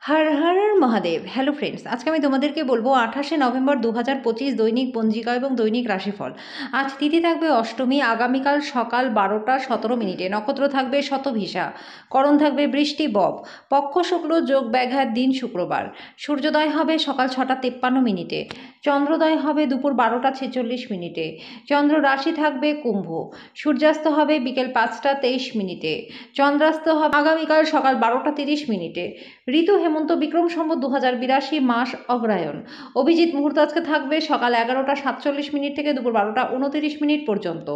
Har Har Mahadev. Hello friends, আজকে আমি তোমাদেরকে বলবো 28শে নভেম্বর 2025 দৈনিক পঞ্জিকা এবং দৈনিক রাশিফল। আজ তিথি থাকবে অষ্টমী, আগামীকাল সকাল 12টা 17 মিনিটে, নক্ষত্র থাকবে শতভিসা, করণ থাকবে বৃষ্টি বব, পক্ষ শুক্ল, যোগ ব্যাঘাত, দিন শুক্রবার, সূর্যোদয় হবে সকাল 6টা 53 মিনিটে, চন্দ্রোদয় হবে দুপুর 12টা 46 মিনিটে, চন্দ্র রাশি থাকবে কুম্ভ, সূর্যাস্ত হবে বিকেল 5টা 23 মিনিটে, চন্দ্রাস্ত হবে আগামীকাল সকাল 12টা 30 মিনিটে। ঋতু হেমন্ত বিক্রম সম্বত 2082, মাস অগ্রহায়ণ। অভিজিৎ মুহূর্ত আজকে থাকবে সকাল 11টা 47 মিনিট থেকে দুপুর 12টা 29 মিনিট পর্যন্ত।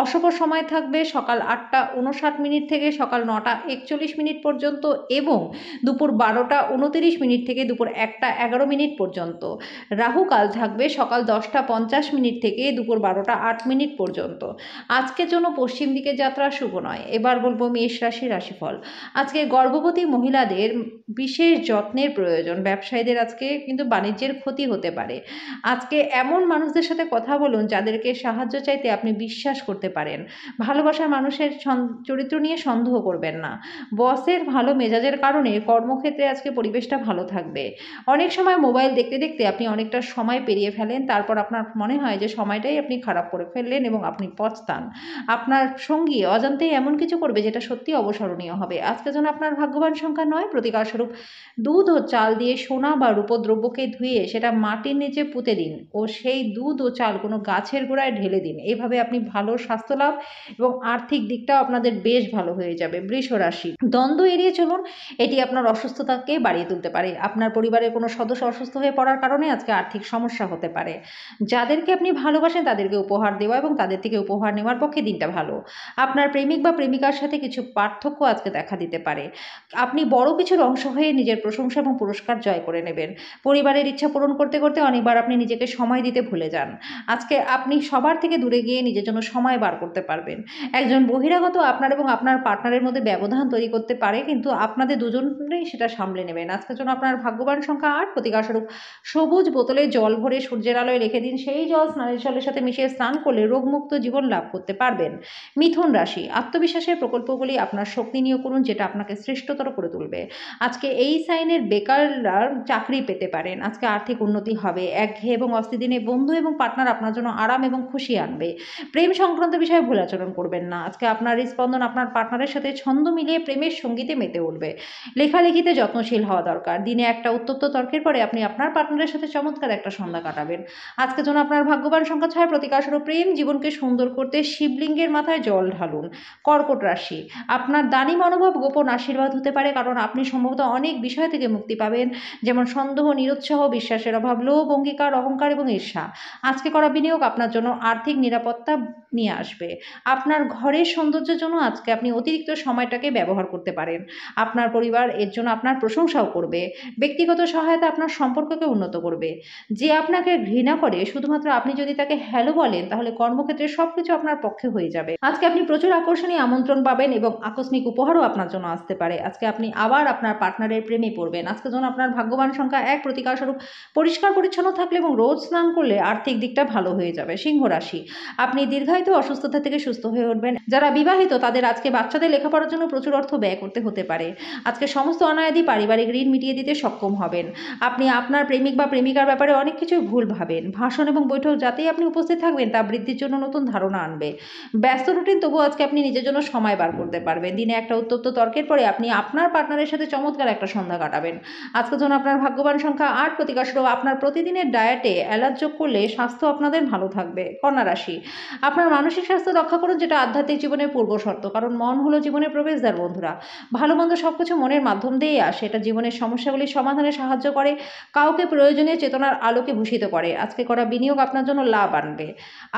অশুভ সময় থাকবে সকাল 8টা 59 মিনিট থেকে সকাল 9টা 41 মিনিট পর্যন্ত এবং দুপুর 12টা 29 মিনিট থেকে দুপুর 1টা 11 মিনিট পর্যন্ত। রাহুকাল থাকবে সকাল 10টা 50 মিনিট থেকে দুপুর 12টা 8 মিনিট পর্যন্ত। আজকের জন্য পশ্চিম দিকে যাত্রা শুভ নয়। এবার বলবো মেষ রাশি রাশিফল। আজকে গর্ভবতী মহিলাদের বিশেষ যত্নের প্রয়োজন। ব্যবসায়ীদের আজকে কিন্তু বাণিজ্যের ক্ষতি হতে পারে। আজকে এমন মানুষদের সাথে কথা বলুন যাদেরকে সাহায্য চাইতে আপনি বিশ্বাস করতে পারেন। ভালোবাসার মানুষের চরিত্র নিয়ে সন্দেহ করবেন না। বসের ভালো মেজাজের কারণে কর্মক্ষেত্রে আজকে পরিবেশটা ভালো থাকবে। অনেক সময় মোবাইল দেখতে দেখতে আপনি অনেকটা সময় পেরিয়ে ফেলেন, তারপর আপনার মনে হয় যে সময়টাই আপনি খারাপ করে ফেললেন এবং আপনি পস্তান। আপনার সঙ্গী অজান্তেই এমন কিছু করবে যেটা সত্যি অবসরণীয় হবে। আজকে যেন আপনার ভাগ্যবান সংখ্যা নয়, প্রতিকারস্বরূপ দুধ ও চাল দিয়ে সোনা বা রূপদ্রব্যকে ধুয়ে সেটা মাটির নিচে পুঁতে দিন ও সেই দুধ ও চাল কোনো গাছের গোড়ায় ঢেলে দিন। এভাবে আপনি ভালো স্বাস্থ্য লাভ এবং আর্থিক দিকটাও আপনাদের বেশ ভালো হয়ে যাবে। বৃষ রাশি, দ্বন্দ্ব এড়িয়ে চলুন, এটি আপনার অসুস্থতাকে বাড়িয়ে তুলতে পারে। আপনার পরিবারের কোনো সদস্য অসুস্থ হয়ে পড়ার কারণে আজকে আর্থিক সমস্যা হতে পারে। যাদেরকে আপনি ভালোবাসেন তাদেরকে উপহার দেওয়া এবং তাদের থেকে উপহার নেওয়ার পক্ষে দিনটা ভালো। আপনার প্রেমিক বা প্রেমিকার সাথে কিছু পার্থক্য আজকে দেখা দিতে পারে। আপনি বড় কিছুর অংশ হয়ে নিজের প্রশংসা এবং পুরস্কার জয় করে নেবেন। পরিবারের ইচ্ছা পূরণ করতে করতে অনেকবার আপনি নিজেকে সময় দিতে ভুলে যান। আজকে আপনি সবার থেকে দূরে গিয়ে নিজের জন্য সময় বার করতে পারবেন। একজন বহিরাগত আপনার এবং আপনার পার্টনারের মধ্যে ব্যবধান তৈরি করতে পারে, কিন্তু আপনাদের দুজনেই সেটা সামলে নেবেন। আজকের জন্য আপনার ভাগ্যবান সংখ্যা 8, প্রতিকারস্বরূপ সবুজ বোতলে জল ভরে সূর্যের আলোয় রেখে দিন। সেই জল স্নানের জলের সাথে মিশিয়ে স্নান করলে রোগমুক্ত জীবন লাভ করতে পারবেন। মিথুন রাশি, আত্মবিশ্বাসের প্রকল্পগুলি আপনার শক্তি নিয়োগ করুন, যেটা আপনাকে শ্রেষ্ঠতর করে তুলবে। আজকে এই সাইনের বেকাররা চাকরি পেতে পারেন। আজকে আর্থিক উন্নতি হবে। একঘেয়ে এবং অস্থির দিনে বন্ধু এবং পার্টনার আপনার জন্য আরাম এবং খুশি আনবে। প্রেম সংক্রান্ত বিষয়ে ভুল আচরণ করবেন না। আজকে আপনার স্পন্দন আপনার পার্টনারের সাথে ছন্দ মিলিয়ে প্রেমের সঙ্গীতে মেতে উঠবে। লেখালেখিতে যত্নশীল হওয়া দরকার। দিনে একটা উত্তপ্ত তর্কের পরে আপনি আপনার পার্টনারের সাথে চমৎকার একটা সন্ধ্যা কাটাবেন। আজকের জন্য আপনার ভাগ্যবান সংখ্যা 6, প্রতিকারস্বরূপ প্রেম জীবনকে সুন্দর করতে শিবলিঙ্গের মাথায় জল ঢালুন। কর্কট রাশি, আপনার দানী মনোভাব গোপন আশীর্বাদ হতে পারে, কারণ আপনি সম্ভবত অনেক বিষয় থেকে মুক্তি পাবেন, যেমন সন্দেহ, নিরুৎসাহ, বিশ্বাসের অভাব, লোভ, অঙ্গীকার, অহংকার এবং ঈর্ষা। আজকে করা বিনিয়োগ আপনার জন্য আর্থিক নিরাপত্তা নিয়ে আসবে। আপনার ঘরের সৌন্দর্যের জন্য আজকে আপনি অতিরিক্ত সময়টাকে ব্যবহার করতে পারেন। আপনার পরিবার এর জন্য আপনার প্রশংসাও করবে। ব্যক্তিগত সহায়তা আপনার সম্পর্ককে উন্নত করবে। যে আপনাকে ঘৃণা করে, শুধুমাত্র আপনি যদি তাকে হ্যালো বলেন, তাহলে কর্মক্ষেত্রে সবকিছু আপনার পক্ষে হয়ে যাবে। আজকে আপনি প্রচুর আকর্ষণীয় আমন্ত্রণ পাবেন এবং আকস্মিক উপহারও আপনার জন্য আসতে পারে। আজকে আপনি আবার আপনার পার্টনারের প্রেমে পড়বেন। আজকের জন্য আপনার ভাগ্যবান সংখ্যা 1, প্রতিকারস্বরূপ পরিষ্কার পরিচ্ছন্ন থাকলে এবং রোজ স্নান করলে আর্থিক দিকটা ভালো হয়ে যাবে। সিংহ রাশি, আপনি দীর্ঘায়িত অসুস্থতা থেকে সুস্থ হয়ে উঠবেন। যারা বিবাহিত তাদের আজকে বাচ্চাদের লেখাপড়ার জন্য প্রচুর অর্থ ব্যয় করতে হতে পারে। আজকে সমস্ত অনায়াদি পারিবারিক ঋণ মিটিয়ে দিতে সক্ষম হবেন। আপনি আপনার প্রেমিক বা প্রেমিকার ব্যাপারে অনেক কিছু ভুল ভাবেন। ভাষণ এবং বৈঠক যাতেই আপনি উপস্থিত থাকবেন তা বৃদ্ধির জন্য নতুন ধারণা আনবে। ব্যস্ত রুটিন, তবু আজকে আপনি নিজের জন্য সময় বার করতে পারবেন। দিনে একটা উত্তপ্ত তর্কের পরে আপনি আপনার পার্টনারের সাথে চমৎকার একটা সন্ধ্যা কাটাবেন। আজকের জন্য আপনার ভাগ্যবান সংখ্যা 8, প্রতিকারস্বরূপ আপনার প্রতিদিনের ডায়েটে এলাচ যোগ করলে স্বাস্থ্য আপনাদের ভালো থাকবে। কন্যা রাশি, আপনার মানসিক স্বাস্থ্য রক্ষা করুন, যেটা আধ্যাত্মিক জীবনের পূর্ব শর্ত, কারণ মন হলো জীবনের প্রবেশদ্বার। বন্ধুরা, ভালো মন্দ সবকিছু মনের মাধ্যম দিয়েই আসে। এটা জীবনের সমস্যাগুলির সমাধানে সাহায্য করে, কাউকে প্রয়োজনীয় চেতনার আলোকে ভূষিত করে। আজকে করা বিনিয়োগ আপনার জন্য লাভ আনবে।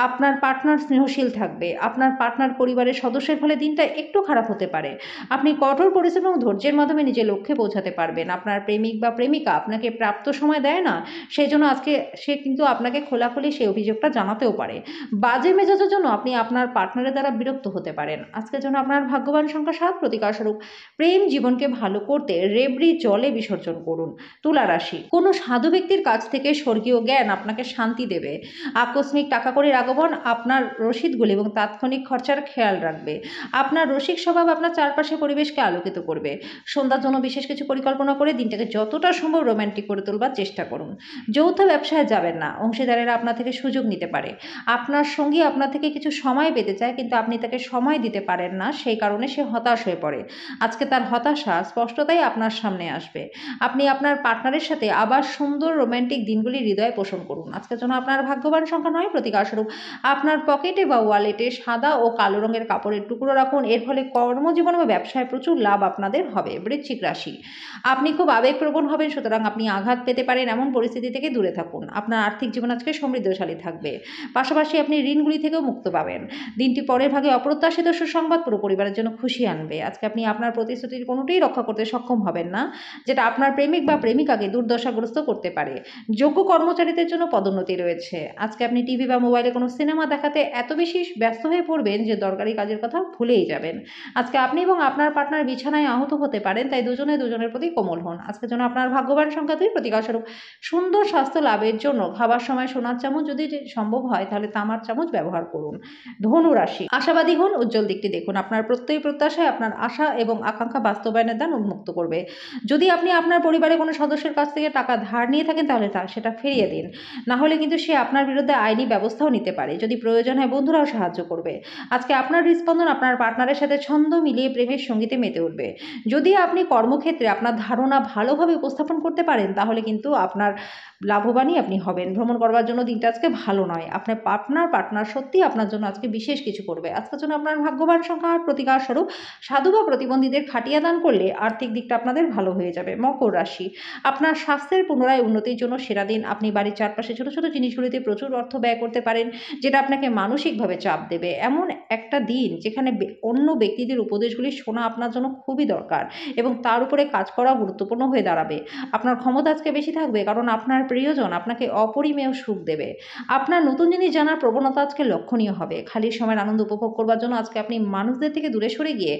আপনার পার্টনার স্নেহশীল থাকবে। আপনার পার্টনার পরিবারের সদস্যের ফলে দিনটা একটু খারাপ হতে পারে। আপনি কঠোর পরিশ্রম এবং ধৈর্যের মাধ্যমে নিজের লক্ষ্যে পৌঁছাতে পারবেন। আপনার প্রেমিক বা প্রেমিকা আপনাকে প্রাপ্ত সময় দেয় না, সেই জন্য আজকে সে কিন্তু আপনাকে খোলাখুলি সেই অভিযোগটা জানাতেও পারে। বাজে মেজাজের জন্য আপনি আপনার পার্টনারের দ্বারা বিরক্ত হতে পারেন। আজকের জন্য আপনার ভাগ্যবান সংখ্যা 7, প্রতিকারস্বরূপ প্রেম জীবনকে ভালো করতে রেবড়ি জলে বিসর্জন করুন। তুলা রাশি, কোনো সাধু ব্যক্তির কাছ থেকে স্বর্গীয় জ্ঞান আপনাকে শান্তি দেবে। আকস্মিক টাকা কড়ির আগমন আপনার রসিদগুলি এবং তাৎক্ষণিক খরচার খেয়াল রাখবে। আপনার রসিক স্বভাব আপনার চারপাশের পরিবেশকে আলোকিত করবে। সন্ধ্যার জন্য বিশেষ কিছু পরিকল্পনা পরিকল্পনা করে দিনটাকে যতটা সম্ভব রোম্যান্টিক করে তোলবার চেষ্টা করুন। যৌথ ব্যবসায় যাবেন না, অংশীদারেরা আপনার থেকে সুযোগ নিতে পারে। আপনার সঙ্গী আপনার থেকে কিছু সময় পেতে চায়, কিন্তু আপনি তাকে সময় দিতে পারেন না, সেই কারণে সে হতাশ হয়ে পড়ে। আজকে তার হতাশা স্পষ্টতাই আপনার সামনে আসবে। আপনি আপনার পার্টনারের সাথে আবার সুন্দর রোম্যান্টিক দিনগুলি হৃদয়ে পোষণ করুন। আজকের জন্য আপনার ভাগ্যবান সংখ্যা 9, প্রতিকারস্বরূপ আপনার পকেটে বা ওয়ালেটে সাদা ও কালো রঙের কাপড়ের টুকরো রাখুন। এর ফলে কর্মজীবন ও ব্যবসায় প্রচুর লাভ আপনাদের হবে। বৃশ্চিক রাশি, আপনি খুব আবেগপ্রবণ হবেন, সুতরাং আপনি আঘাত পেতে পারেন এমন পরিস্থিতি থেকে দূরে থাকুন। আপনার আর্থিক জীবন আজকে সমৃদ্ধশালী থাকবে। পাশাপাশি আপনি ঋণগুলি থেকেও মুক্ত পাবেন। দিনটি পরের ভাগে অপ্রত্যাশিত সুসংবাদ পুরো পরিবারের জন্য খুশি আনবে। আজকে আপনি আপনার প্রতিশ্রুতির কোনোটাই রক্ষা করতে সক্ষম হবেন না, যেটা আপনার প্রেমিক বা প্রেমিকাকে দুর্দশাগ্রস্ত করতে পারে। যোগ্য কর্মচারীদের জন্য পদোন্নতি রয়েছে। আজকে আপনি টিভি বা মোবাইলে কোনো সিনেমা দেখাতে এত বেশি ব্যস্ত হয়ে পড়বেন যে দরকারি কাজের কথা ভুলেই যাবেন। আজকে আপনি এবং আপনার পার্টনার বিছানায় আহত হতে পারেন, তাই দুজনে দুজনের প্রতি কোমল হন। আজকের জন্য আপনার ভাগ্যবান সংখ্যা 2, প্রতিকারস্বরূপ সুন্দর স্বাস্থ্য লাভের জন্য খাবার সময় সোনার চামচ, যদি সম্ভব হয় তাহলে তামার চামচ ব্যবহার করুন। ধনু রাশি, আশাবাদী হন, উজ্জ্বল দিকটি দেখুন। আপনার প্রত্যয়ী প্রত্যাশায় আপনার আশা এবং আকাঙ্ক্ষা বাস্তবায়নের দ্বার উন্মুক্ত করবে। যদি আপনি আপনার পরিবারের কোনো সদস্যের কাছ থেকে টাকা ধার নিয়ে থাকেন তাহলে সেটা ফিরিয়ে দিন, না হলে কিন্তু সে আপনার বিরুদ্ধে আইনি ব্যবস্থাও নিতে পারে। যদি প্রয়োজন হয় বন্ধুরাও সাহায্য করবে। আজকে আপনার হৃদস্পন্দন আপনার পার্টনারের সাথে ছন্দ মিলিয়ে প্রেমের সঙ্গীতে মেতে উঠবে। যদি আপনি কর্মক্ষেত্রে আপনার ধারণা ভালোভাবে উপস্থাপন করতে পারেন তাহলে কিন্তু আপনার লাভবানই আপনি হবেন। ভ্রমণ করবার জন্য দিনটা আজকে ভালো নয়। আপনার পার্টনার সত্যি আপনার জন্য আজকে বিশেষ কিছু করবে। আজকের জন্য আপনার ভাগ্যবান সংখ্যা 8, প্রতিকারস্বরূপ সাধু বা প্রতিবন্ধীদের খাটিয়া দান করলে আর্থিক দিকটা আপনাদের ভালো হয়ে যাবে। মকর রাশি, আপনার স্বাস্থ্যের পুনরায় উন্নতির জন্য সেরা দিন। আপনি বাড়ির চারপাশে ছোট ছোট জিনিসগুলিতে প্রচুর অর্থ ব্যয় করতে পারেন, যেটা আপনাকে মানসিকভাবে চাপ দেবে। এমন একটা দিন যেখানে অন্য ব্যক্তিদের উপদেশগুলি শোনা আপনার জন্য খুবই দরকার এবং তার উপরে কাজ করা গুরুত্বপূর্ণ হয়ে দাঁড়াবে। আপনার ক্ষমতা আজকে বেশি থাকবে, কারণ আপনার প্রিয়জন আপনাকে অপরিমেয় সুখ দেবে। আপনার নতুন জিনিস জানার প্রবণতা আজকে লক্ষণীয় হবে। খালি সময়ের আনন্দ উপভোগ করবার জন্য আজকে আপনি মানুষদের থেকে দূরে সরে গিয়ে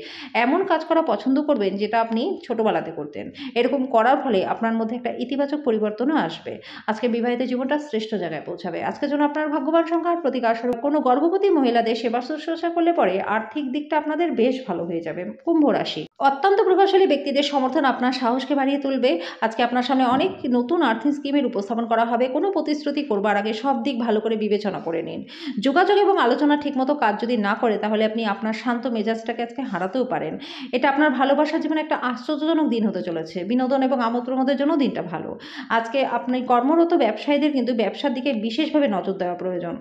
এমন কাজ করা পছন্দ করবেন যেটা আপনি ছোটবেলাতে করতেন। এরকম করার ফলে আপনার মধ্যে একটা ইতিবাচক পরিবর্তনও আসবে। আজকে বিবাহিত জীবনটা শ্রেষ্ঠ জায়গায় পৌঁছাবে। আজকের জন্য আপনার ভাগ্যবান সংখ্যা, প্রতিকারস্বরূপ কোনো গর্ভবতী মহিলাদের সেবা শুশ্রূষা করলে পরে আর্থিক দিকটা আপনাদের বেশ ভালো হয়ে যাবে। কুম্ভ রাশি, অত্যন্ত প্রভাবশালী ব্যক্তিদের সমর্থন আপনার সাহসকে বাড়িয়ে তুলবে। আজকে আপনার সামনে অনেক নতুন আর্থিক স্কিমের উপস্থাপন করা হবে। কোনো প্রতিশ্রুতি করবার আগে সব দিক ভালো করে বিবেচনা করে নিন। যোগাযোগ এবং আলোচনা ঠিকমতো কাজ যদি না করে তাহলে আপনি আপনার শান্ত মেজাজটাকে আজকে হারাতেও পারেন। এটা আপনার ভালোবাসার জীবনে একটা আশ্চর্যজনক দিন হতে চলেছে। বিনোদন এবং আমোদ প্রমোদের জন্য দিনটা ভালো। আজকে আপনি কর্মরত ব্যবসায়ীদের কিন্তু ব্যবসার দিকে বিশেষভাবে নজর দেওয়া প্রয়োজন।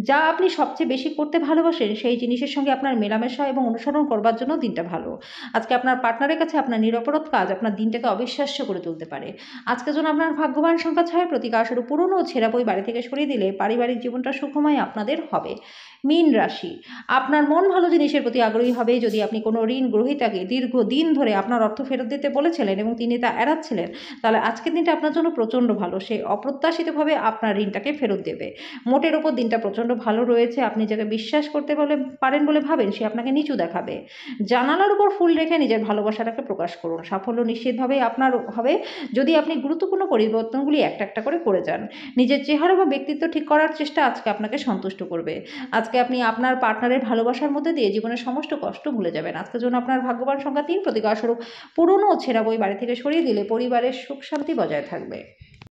যা আপনি সবচেয়ে বেশি করতে ভালোবাসেন সেই জিনিসের সঙ্গে আপনার মেলামেশা এবং অনুসরণ করবার জন্য দিনটা ভালো। আজকে আপনার পার্টনারের কাছে আপনার নিরপরাধ কাজ আপনার দিনটাকে অবিশ্বাস্য করে তুলতে পারে। আজকের জন্য আপনার ভাগ্যবান সংখ্যা 6, প্রতিকারস্বরূপ পুরনো ও ছেঁড়া বই বাড়ি থেকে সরিয়ে দিলে পারিবারিক জীবনটা সুখময় আপনাদের হবে। মীন রাশি, আপনার মন ভালো জিনিসের প্রতি আগ্রহী হবে। যদি আপনি কোনো ঋণ গ্রহীতাকে দীর্ঘদিন ধরে আপনার অর্থ ফেরত দিতে বলেছিলেন এবং তিনি তা এড়াচ্ছিলেন, তাহলে আজকের দিনটা আপনার জন্য প্রচণ্ড ভালো। সে অপ্রত্যাশিতভাবে আপনার ঋণটাকে ফেরত দেবে। মোটের ওপর দিনটা প্রচণ্ড ভালো রয়েছে। আপনি যাকে বিশ্বাস করতে পারেন বলে ভাবেন সে আপনাকে নিচু দেখাবে। জানালার উপর ফুল রেখে নিজের ভালোবাসাটাকে প্রকাশ করুন। সাফল্য নিশ্চিতভাবেই আপনার হবে যদি আপনি গুরুত্বপূর্ণ পরিবর্তনগুলি একটা একটা করে যান। নিজের চেহারা বা ব্যক্তিত্ব ঠিক করার চেষ্টা আজকে আপনাকে সন্তুষ্ট করবে। আজকে আপনি আপনার পার্টনারের ভালোবাসার মধ্যে দিয়ে জীবনের সমস্ত কষ্ট ভুলে যাবেন। আজকের জন্য আপনার ভাগ্যবান সংখ্যা 3, প্রতিকারস্বরূপ পুরনো ও ছেঁড়া বই বাড়ি থেকে সরিয়ে দিলে পরিবারের সুখ শান্তি বজায় থাকবে।